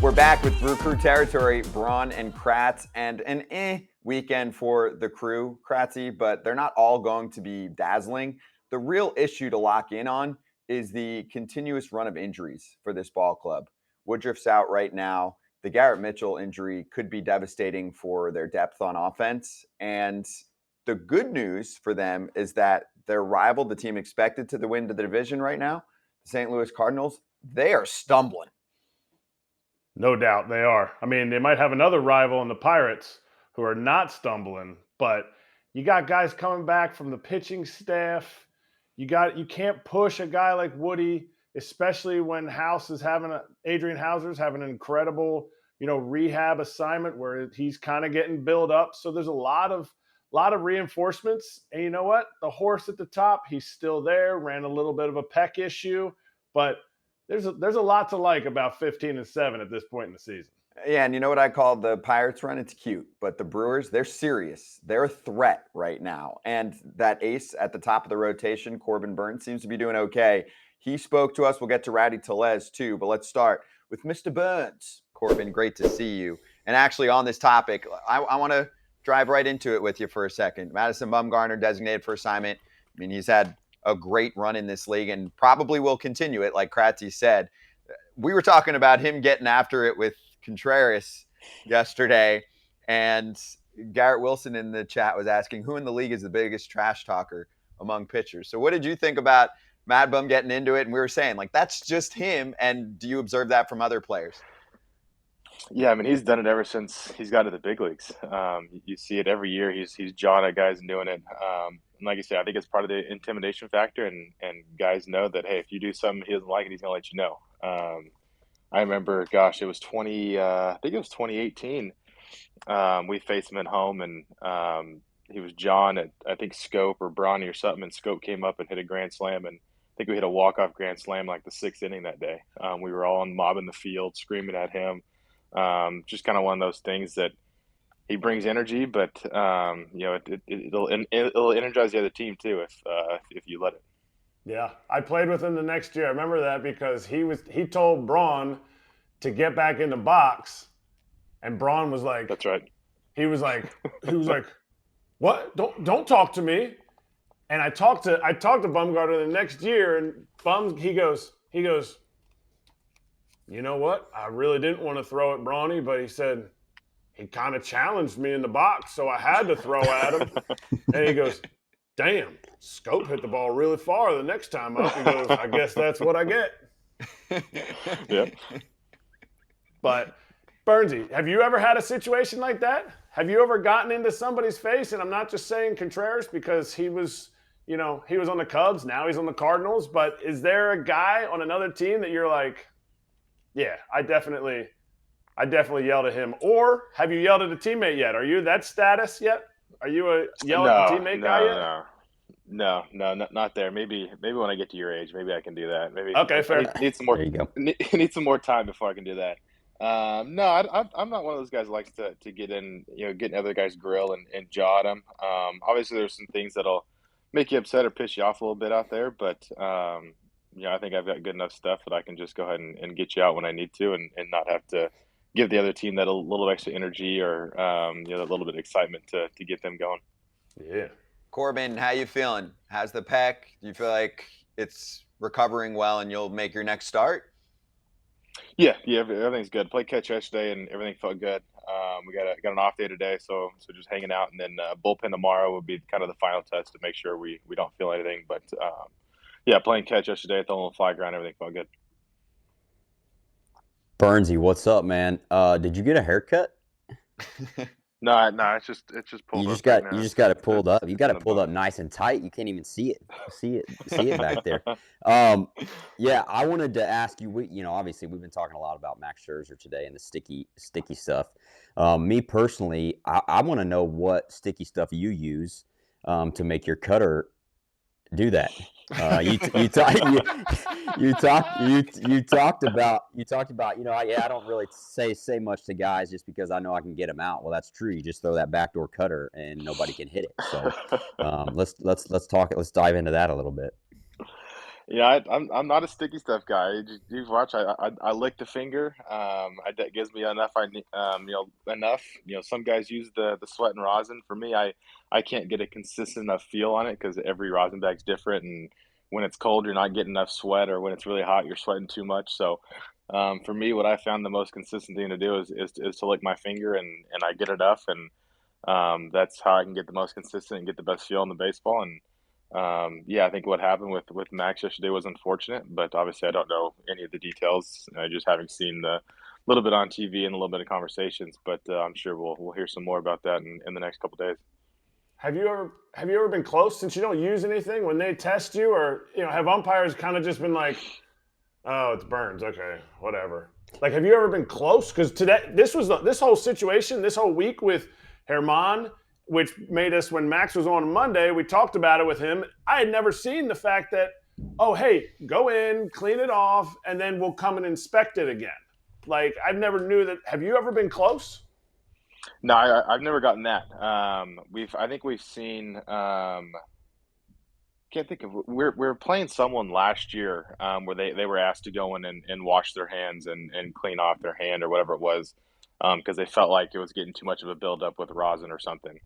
We're back with Brew Crew Territory, Braun and Kratz, and an weekend for the crew, Kratzy, but they're not all going to be dazzling. The real issue to lock in on is the continuous run of injuries for this ball club. Woodruff's out right now. The Garrett Mitchell injury could be devastating for their depth on offense. And the good news for them is that their rival, the team expected to win the division right now, the St. Louis Cardinals, they are stumbling. No doubt they are. I mean, they might have another rival in the Pirates who are not stumbling, but you got guys coming back from the pitching staff. You can't push a guy like Woody, especially when Adrian Hauser's having an incredible, rehab assignment where he's kind of getting built up. So there's a lot of reinforcements. And you know what? The horse at the top, he's still there, ran a little bit of a pec issue, but there's a lot to like about 15-7 at this point in the season. Yeah, and you know what I call the Pirates run? It's cute. But the Brewers, they're serious. They're a threat right now. And that ace at the top of the rotation, Corbin Burnes, seems to be doing okay. He spoke to us. We'll get to Rowdy Tellez too. But let's start with Mr. Burnes. Corbin, great to see you. And actually on this topic, I want to drive right into it with you for a second. Madison Bumgarner designated for assignment. I mean, he's had a great run in this league and probably will continue it, like Kratzy said. We were talking about him getting after it with Contreras yesterday, and Garrett Wilson in the chat was asking who in the league is the biggest trash talker among pitchers. So what did you think about Mad Bum getting into it? And we were saying, like, that's just him, and do you observe that from other players? Yeah, I mean, he's done it ever since he's got to the big leagues. You see it every year. He's jawing at guys and doing it. And like you said, I think it's part of the intimidation factor, and guys know that, hey, if you do something he doesn't like it, he's going to let you know. I remember, it was I think it was 2018. We faced him at home, and he was John at, I think, Scope or Bronny or something, and Scope came up and hit a grand slam, and I think we hit a walk-off grand slam like the 6th inning that day. We were all mobbing the field, screaming at him. Just kind of one of those things that he brings energy, but it'll energize the other team too if you let it. Yeah, I played with him the next year. I remember that because he told Braun to get back in the box, and Braun was like, "That's right." He was like, "What? Don't talk to me." And I talked to Bumgarner the next year, and he goes. You know what? I really didn't want to throw at Bronny, but he said he kind of challenged me in the box, so I had to throw at him. And he goes, damn, Scope hit the ball really far the next time up. He goes, I guess that's what I get. Yep. But, Burnesy, have you ever had a situation like that? Have you ever gotten into somebody's face? And I'm not just saying Contreras because he was on the Cubs. Now he's on the Cardinals. But is there a guy on another team that you're like, yeah, I definitely yelled at him. Or have you yelled at a teammate yet? Are you that status yet? Are you a yell at the teammate guy yet? No, not there. Maybe when I get to your age, maybe I can do that. Maybe. Okay, fair. Need some more. There you go. Need some more time before I can do that. No, I'm not one of those guys who likes to get in, get in other guys' grill and jaw at them. Obviously, there's some things that'll make you upset or piss you off a little bit out there, but I think I've got good enough stuff that I can just go ahead and get you out when I need to, and not have to give the other team that a little extra energy or a little bit of excitement to get them going. Yeah. Corbin, how you feeling? How's the pec? Do you feel like it's recovering well and you'll make your next start? Yeah, everything's good. Played catch yesterday and everything felt good. We got an off day today, so just hanging out, and then bullpen tomorrow will be kind of the final test to make sure we don't feel anything. But playing catch yesterday, throwing a little fly ground, everything felt good. Burnesy, what's up, man? Did you get a haircut? No, it's just pulled. You just got it pulled up. You got it pulled up nice and tight. You can't even see it back there. Yeah, I wanted to ask you. Obviously we've been talking a lot about Max Scherzer today and the sticky stuff. Me personally, I want to know what sticky stuff you use to make your cutter do that. You talked about I don't really say much to guys just because I know I can get them out. Well, that's true. You just throw that backdoor cutter and nobody can hit it. So let's talk. Let's dive into that a little bit. Yeah, I'm not a sticky stuff guy. You watch, I lick the finger. That gives me enough. Enough. Some guys use the sweat and rosin. For me, I can't get a consistent enough feel on it because every rosin bag's different, and when it's cold, you're not getting enough sweat, or when it's really hot, you're sweating too much. So, for me, what I found the most consistent thing to do is to lick my finger, and I get enough, and that's how I can get the most consistent and get the best feel in the baseball. And yeah, I think what happened with Max yesterday was unfortunate, but obviously I don't know any of the details. Just having seen the little bit on TV and a little bit of conversations, but I'm sure we'll hear some more about that in the next couple days. Have you ever been close, since you don't use anything, when they test you, or have umpires kind of just been like, oh, it's Burnes, okay, whatever? Like, have you ever been close? Because today, this whole situation, this whole week with Herman, which made us, when Max was on Monday, we talked about it with him. I had never seen the fact that, oh, hey, go in, clean it off, and then we'll come and inspect it again. Like, I never knew that. Have you ever been close? No, I've never gotten that. I think we've seen. Can't think of. We were playing someone last year where they were asked to go in and wash their hands and clean off their hand or whatever it was, because they felt like it was getting too much of a buildup with rosin or something.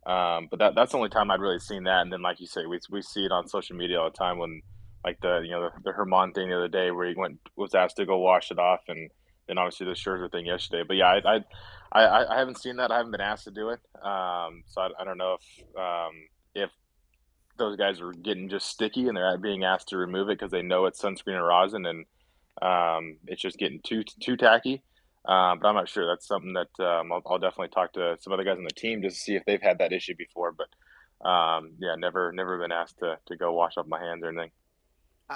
But that's the only time I'd really seen that. And then, like you say, we see it on social media all the time when, like, the Herman thing the other day where he was asked to go wash it off, and then obviously the Scherzer thing yesterday. But yeah, I haven't seen that. I haven't been asked to do it. So I don't know if those guys are getting just sticky and they're being asked to remove it because they know it's sunscreen and rosin, and it's just getting too tacky. But I'm not sure. That's something that I'll definitely talk to some other guys on the team just to see if they've had that issue before. But yeah, never been asked to go wash off my hands or anything.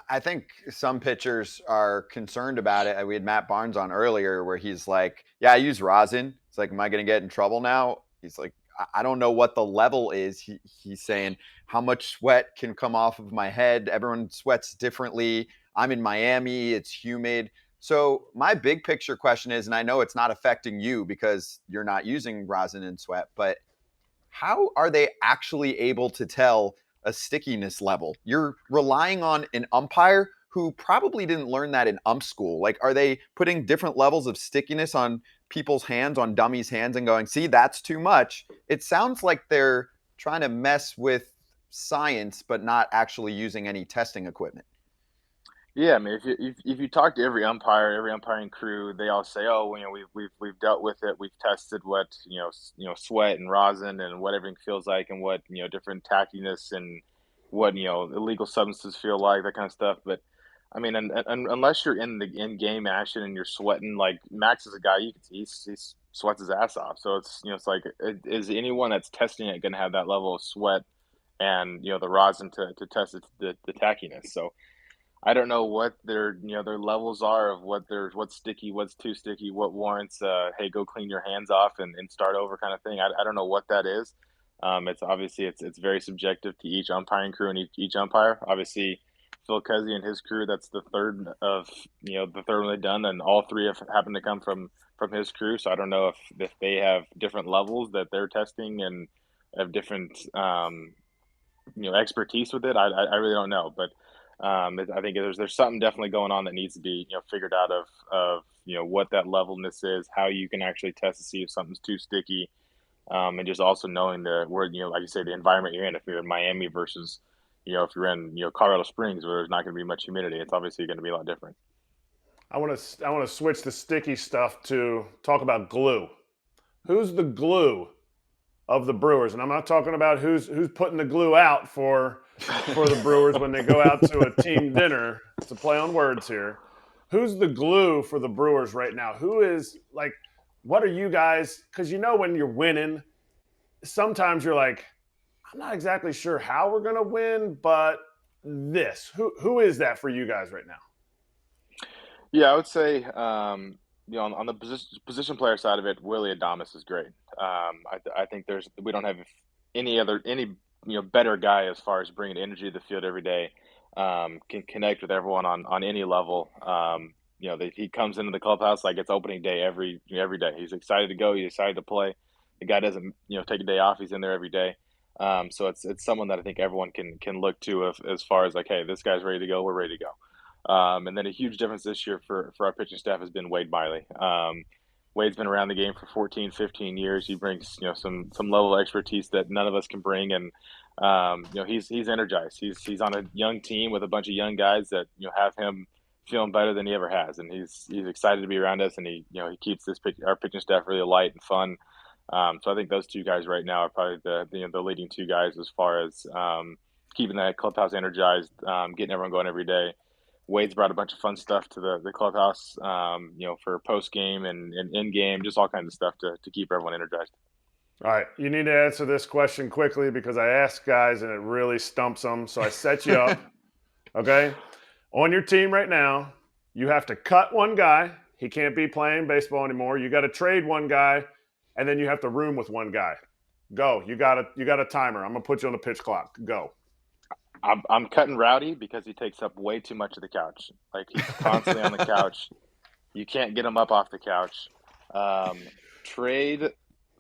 I think some pitchers are concerned about it. We had Matt Barnes on earlier where he's like, yeah, I use rosin. It's like, am I going to get in trouble now? He's like, I don't know what the level is. He's saying how much sweat can come off of my head. Everyone sweats differently. I'm in Miami. It's humid. So my big picture question is, and I know it's not affecting you because you're not using rosin and sweat, but how are they actually able to tell a stickiness level? You're relying on an umpire who probably didn't learn that in ump school. Like, are they putting different levels of stickiness on people's hands, on dummies' hands, and going, see, that's too much? It sounds like they're trying to mess with science, but not actually using any testing equipment. Yeah, I mean, if you talk to every umpire, every umpiring crew, they all say, "Oh, we've dealt with it. We've tested what sweat and rosin and what everything feels like, and what different tackiness and what illegal substances feel like, that kind of stuff." But I mean, and unless you're in the in-game action and you're sweating, like Max is a guy you can see he sweats his ass off. So it's like, is anyone that's testing it going to have that level of sweat and the rosin to test the tackiness? So I don't know what their levels are of what's sticky, what's too sticky, what warrants hey, go clean your hands off and start over kind of thing. I don't know what that is. It's obviously it's very subjective to each umpiring crew and each umpire. Obviously, Phil Cuzzy and his crew, that's the third one they've done, and all three have happened to come from his crew. So I don't know if they have different levels that they're testing and have different expertise with it. I really don't know, but I think there's something definitely going on that needs to be figured out of what that levelness is, how you can actually test to see if something's too sticky, and just also knowing where like you say, the environment you're in. If you're in Miami versus if you're in Colorado Springs where there's not going to be much humidity, it's obviously going to be a lot different. I want to switch the sticky stuff to talk about glue. Who's the glue of the Brewers? And I'm not talking about who's putting the glue out for the Brewers when they go out to a team dinner. It's a play on words here. Who's the glue for the Brewers right now? Who is, like, what are you guys? Because when you're winning, sometimes you're like, I'm not exactly sure how we're going to win, but this. Who is that for you guys right now? Yeah, I would say on the position player side of it, Willie Adames is great. I think we don't have any better guy as far as bringing energy to the field every day. Can connect with everyone on any level. He comes into the clubhouse like it's opening day every day. He's excited to go. He's excited to play. The guy doesn't take a day off. He's in there every day. So it's someone that I think everyone can look to as far as like, hey, this guy's ready to go, we're ready to go. And then a huge difference this year for our pitching staff has been Wade Miley. Wade's been around the game for 14, 15 years. He brings, some level of expertise that none of us can bring. And, he's energized. He's on a young team with a bunch of young guys that, have him feeling better than he ever has. And he's excited to be around us. And he keeps our pitching staff really light and fun. So I think those two guys right now are probably the leading two guys as far as keeping that clubhouse energized, getting everyone going every day. Wade's brought a bunch of fun stuff to the clubhouse, for post game and in game, just all kinds of stuff to keep everyone energized. All right, you need to answer this question quickly because I asked guys and it really stumps them. So I set you up. Okay, on your team right now, you have to cut one guy. He can't be playing baseball anymore. You got to trade one guy, and then you have to room with one guy. Go. You got a timer. I'm gonna put you on the pitch clock. Go. I'm cutting Rowdy because he takes up way too much of the couch. Like, he's constantly on the couch. You can't get him up off the couch. Trade.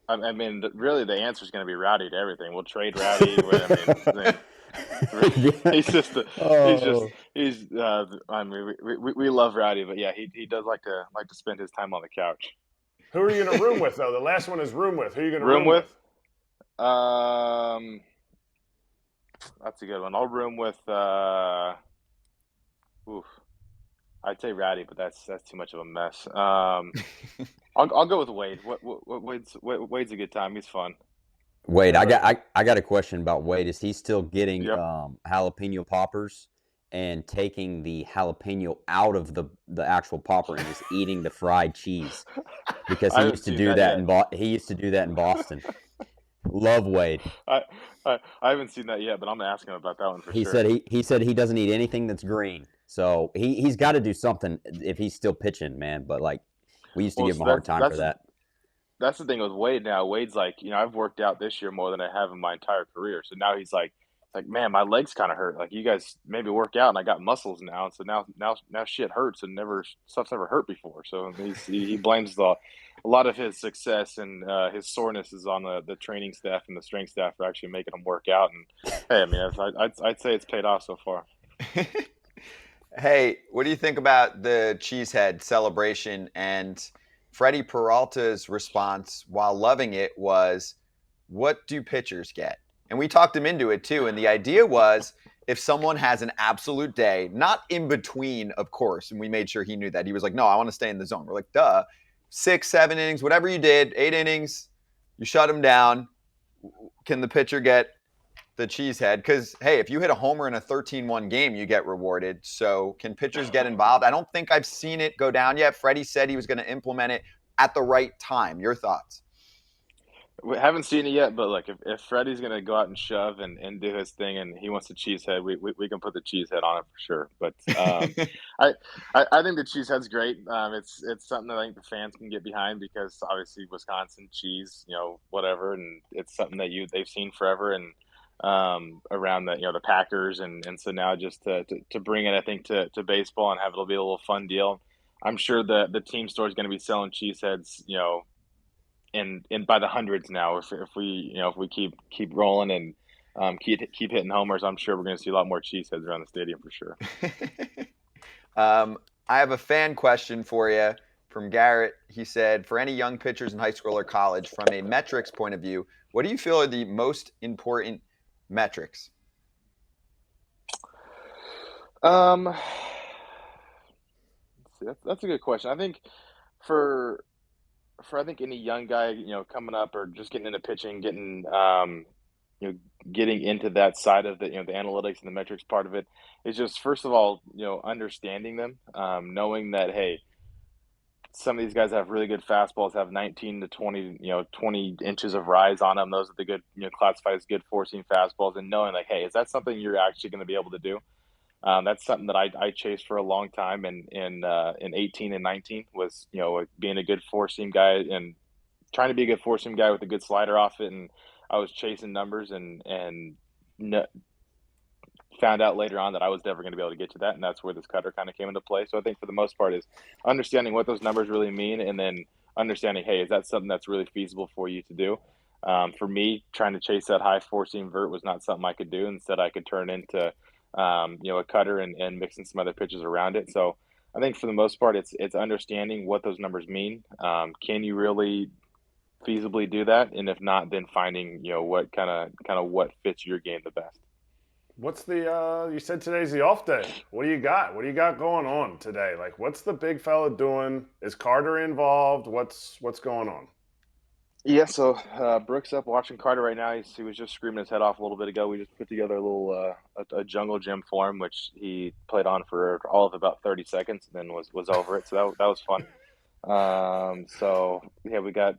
I mean, really, the answer is going to be Rowdy to everything. We'll trade Rowdy. We love Rowdy, but yeah, he does like to spend his time on the couch. Who are you going to room with, though? The last one is room with. Who are you going to room with? That's a good one. I'll room with. I'd say Rowdy, but that's too much of a mess. I'll go with Wade. Wade's a good time. He's fun. Wade, I got a question about Wade. Is he still getting jalapeno poppers and taking the jalapeno out of the actual popper and just eating the fried cheese? Because he used to do that he used to do that in Boston. Love Wade. I haven't seen that yet, but I'm gonna ask him about that one for sure. He said he doesn't eat anything that's green, so he's got to do something if he's still pitching, man. But we used to give him a hard time for that. That's the thing with Wade now. Wade's like, I've worked out this year more than I have in my entire career. So now he's like, man, my legs kind of hurt. Like, you guys maybe work out, and I got muscles now, and so now shit hurts, and stuff's never hurt before. So he blames a lot of his success and his soreness is on the training staff and the strength staff for actually making him work out. And hey, I mean, I'd say it's paid off so far. Hey, what do you think about the Cheesehead celebration? And Freddie Peralta's response, while loving it, was, "What do pitchers get?" And we talked him into it too. And the idea was, if someone has an absolute day, not in between, of course, and we made sure he knew that. He was like, "No, I want to stay in the zone." We're like, duh. 6, 7 innings, whatever you did, 8 innings, you shut him down. Can the pitcher get the Cheesehead? Because, hey, if you hit a homer in a 13-1 game, you get rewarded. So can pitchers get involved? I don't think I've seen it go down yet. Freddie said he was going to implement it at the right time. Your thoughts? We haven't seen it yet, but look, if Freddie's going to go out and shove and do his thing and he wants the Cheesehead, we can put the Cheesehead on it for sure. But I think the Cheesehead's great. It's something that I think the fans can get behind because obviously Wisconsin cheese, whatever, and it's something that they've seen forever and around the Packers and so now just to bring it, I think, to baseball and have it'll be a little fun deal. I'm sure the team store is going to be selling Cheeseheads, in by the hundreds now. If we keep rolling and keep hitting homers, I'm sure we're going to see a lot more Cheeseheads around the stadium for sure. I have a fan question for you from Garrett. He said, for any young pitchers in high school or college, from a metrics point of view, what do you feel are the most important metrics? That's a good question. I think for any young guy, coming up or just getting into pitching, getting into that side of the the analytics and the metrics part of it is just, first of all, understanding them, knowing that, hey, some of these guys have really good fastballs, have 19 to 20, 20 inches of rise on them. Those are the good, classified as good four-seam fastballs, and knowing like, hey, is that something you're actually going to be able to do? That's something that I chased for a long time in 18 and 19 was, being a good four-seam guy and trying to be a good four-seam guy with a good slider off it. And I was chasing numbers and found out later on that I was never going to be able to get to that. And that's where this cutter kind of came into play. So I think for the most part is understanding what those numbers really mean and then understanding, hey, is that something that's really feasible for you to do? For me, trying to chase that high four-seam vert was not something I could do. Instead, I could turn into a cutter and mixing some other pitches around it. So I think for the most part, it's understanding what those numbers mean. Can you really feasibly do that? And if not, then finding what kind of what fits your game the best. What's the you said today's the off day. What do you got? What do you got going on today? Like, what's the big fella doing? Is Carter involved? What's going on? Yeah, so Brooks up watching Carter right now. He was just screaming his head off a little bit ago. We just put together a little a jungle gym for him, which he played on for all of about 30 seconds, and then was over it. So that was fun. So yeah, we're going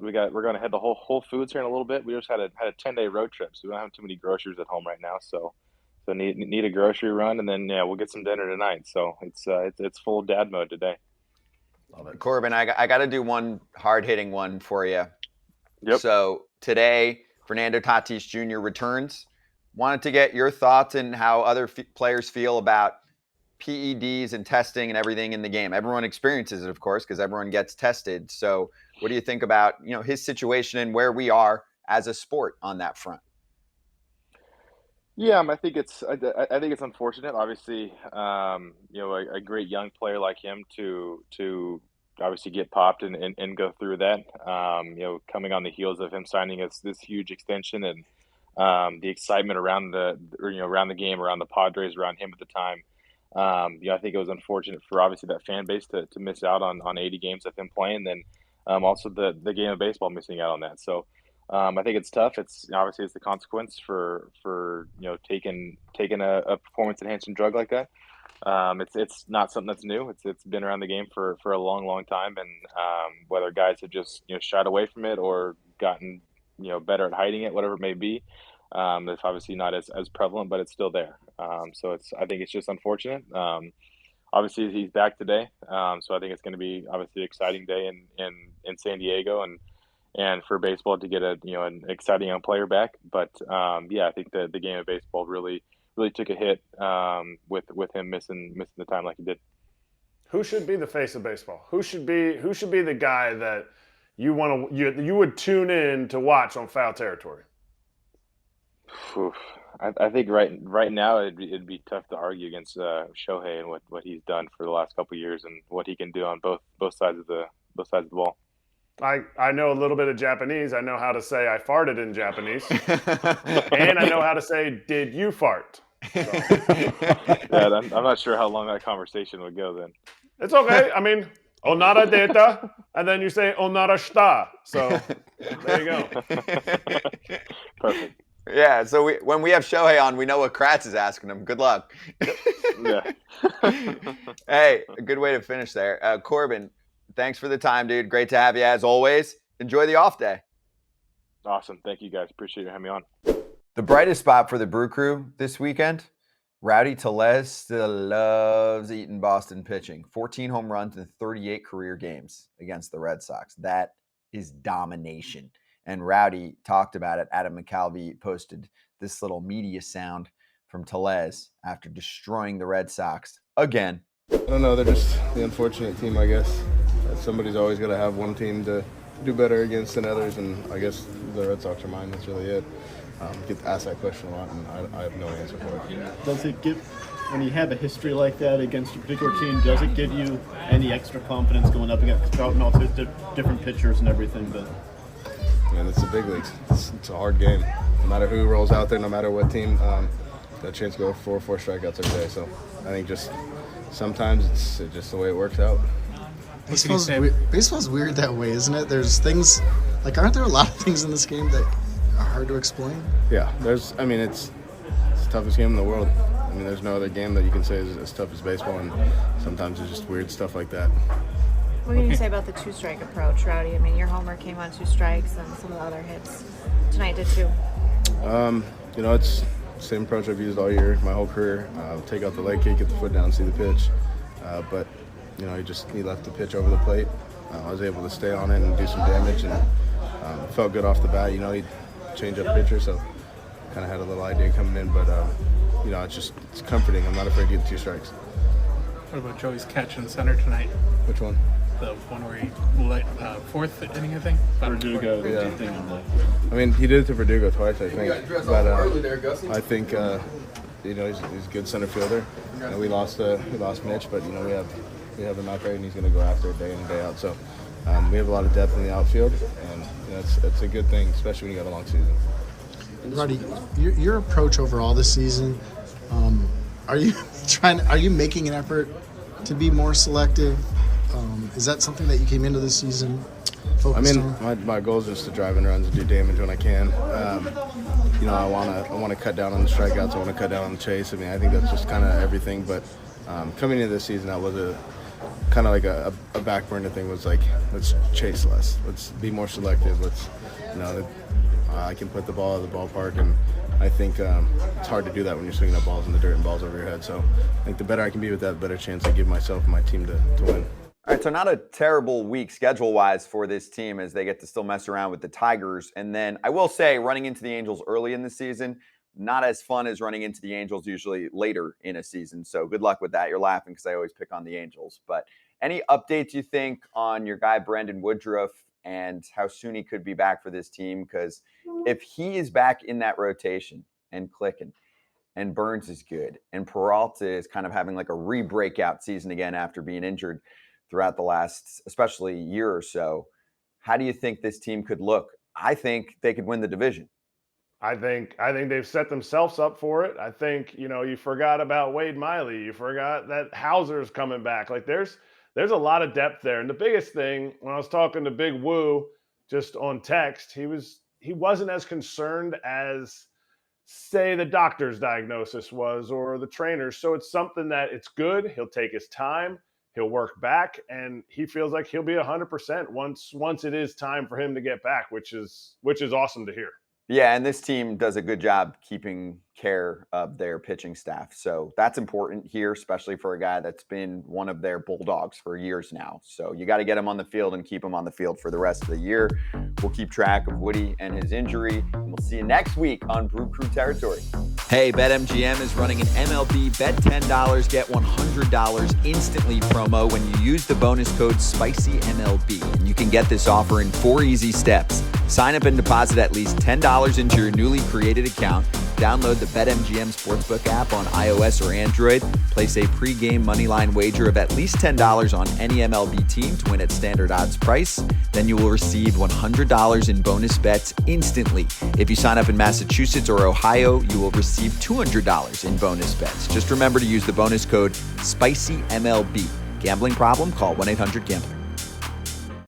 to head to Whole Foods here in a little bit. We just had a 10-day road trip, so we don't have too many groceries at home right now. So need a grocery run, and then we'll get some dinner tonight. So it's full dad mode today. Love it. Corbin, I got to do one hard-hitting one for you. Yep. So today, Fernando Tatis Jr. returns. Wanted to get your thoughts and how other players feel about PEDs and testing and everything in the game. Everyone experiences it, of course, because everyone gets tested. So what do you think about his situation and where we are as a sport on that front? Yeah, I think it's unfortunate. Obviously, a great young player like him to obviously get popped and go through that. Coming on the heels of him signing this huge extension and the excitement around the game, around the Padres, around him at the time. I think it was unfortunate for obviously that fan base to miss out on 80 games of him playing, then also the game of baseball missing out on that. So I think it's tough. It's obviously the consequence for taking a performance enhancing drug like that. It's not something that's new. It's been around the game for a long time, and whether guys have just shied away from it or gotten better at hiding it, whatever it may be, it's obviously not as prevalent, but it's still there. So I think it's just unfortunate. Obviously he's back today, so I think it's going to be obviously an exciting day in San Diego and for baseball to get an exciting young player back. But I think the game of baseball really took a hit with him missing the time like he did. Who should be the face of baseball? Who should be the guy that you would tune in to watch on Foul Territory? I think right now it'd be tough to argue against Shohei and what he's done for the last couple of years and what he can do on both sides of the ball. I know a little bit of Japanese. I know how to say I farted in Japanese. And I know how to say, did you fart? So. Yeah, I'm not sure how long that conversation would go then. It's okay. I mean, onara deta, and then you say onara shita. So there you go. Perfect. Yeah, so when we have Shohei on, we know what Kratz is asking him. Good luck. Yeah. Hey, a good way to finish there. Corbin, thanks for the time, dude. Great to have you as always. Enjoy the off day. Awesome. Thank you, guys. Appreciate you having me on. The brightest spot for the Brew Crew this weekend, Rowdy Tellez still loves eating Boston pitching. 14 home runs in 38 career games against the Red Sox. That is domination. And Rowdy talked about it. Adam McCalvey posted this little media sound from Tellez after destroying the Red Sox again. I don't know. They're just the unfortunate team, I guess. Somebody's always got to have one team to do better against than others, and I guess the Red Sox are mine. That's really it. Get asked that question a lot, and I have no answer for it. Does it give, when you have a history like that against a particular team, does it give you any extra confidence going up against Trout and all sorts of different pitchers and everything? But man, it's the big leagues. It's a hard game. No matter who rolls out there, no matter what team, got a chance to go 4 strikeouts every day. So I think just sometimes it's just the way it works out. Baseball's weird that way, isn't it? There's things, aren't there a lot of things in this game that are hard to explain? Yeah, it's the toughest game in the world. I mean, there's no other game that you can say is as tough as baseball, and sometimes it's just weird stuff like that. What can you say about the 2-strike approach, Rowdy? I mean, your homer came on 2 strikes, and some of the other hits tonight did too. It's the same approach I've used all year, my whole career. Take out the leg kick, get the foot down, see the pitch. But he left the pitch over the plate. I was able to stay on it and do some damage, and felt good off the bat. He'd change up pitcher, so kind of had a little idea coming in. But it's comforting. I'm not afraid to get 2 strikes. What about Joey's catch in center tonight? Which one? the one where he fourth inning, I think. Verdugo, Yeah. thing on the. I mean, he did it to Verdugo twice, I think. But I think he's a good center fielder. We lost Mitch, but we have him out there, and he's going to go after it day in and day out. So we have a lot of depth in the outfield, and that's a good thing, especially when you got a long season. Rowdy, your approach overall this season, are you making an effort to be more selective? Is that something that you came into this season focused on? My goal is just to drive in runs and do damage when I can. I want to cut down on the strikeouts. I want to cut down on the chase. I mean, I think that's just kind of everything. But coming into this season, that was a kind of like a back burner thing. Was like, let's chase less. Let's be more selective. I can put the ball out of the ballpark, and I think it's hard to do that when you're swinging up balls in the dirt and balls over your head. So I think the better I can be with that, the better chance I give myself and my team to win. All right, so not a terrible week schedule-wise for this team as they get to still mess around with the Tigers. And then I will say, running into the Angels early in the season, not as fun as running into the Angels usually later in a season. So good luck with that. You're laughing because I always pick on the Angels. But any updates you think on your guy Brandon Woodruff and how soon he could be back for this team? Because if he is back in that rotation and clicking, and Burnes is good, and Peralta is kind of having like a re-breakout season again after being injured throughout the last, especially year or so, how do you think this team could look? I think they could win the division. I think they've set themselves up for it. I think, you forgot about Wade Miley. You forgot that Hauser's coming back. Like there's a lot of depth there. And the biggest thing, when I was talking to Big Woo just on text, he wasn't as concerned as, say, the doctor's diagnosis was or the trainer's. So it's something that it's good. He'll take his time. He'll work back, and he feels like he'll be 100% once it is time for him to get back, which is awesome to hear. Yeah, and this team does a good job keeping care of their pitching staff. So that's important here, especially for a guy that's been one of their bulldogs for years now. So you got to get him on the field and keep him on the field for the rest of the year. We'll keep track of Woody and his injury. And we'll see you next week on Brew Crew Territory. Hey, BetMGM is running an MLB Bet $10, get $100 instantly promo when you use the bonus code SPICYMLB. And you can get this offer in 4 easy steps. Sign up and deposit at least $10 into your newly created account. Download the BetMGM Sportsbook app on iOS or Android. Place a pregame moneyline wager of at least $10 on any MLB team to win at standard odds price. Then you will receive $100 in bonus bets instantly. If you sign up in Massachusetts or Ohio, you will receive $200 in bonus bets. Just remember to use the bonus code SPICYMLB. Gambling problem? Call 1-800-GAMBLER.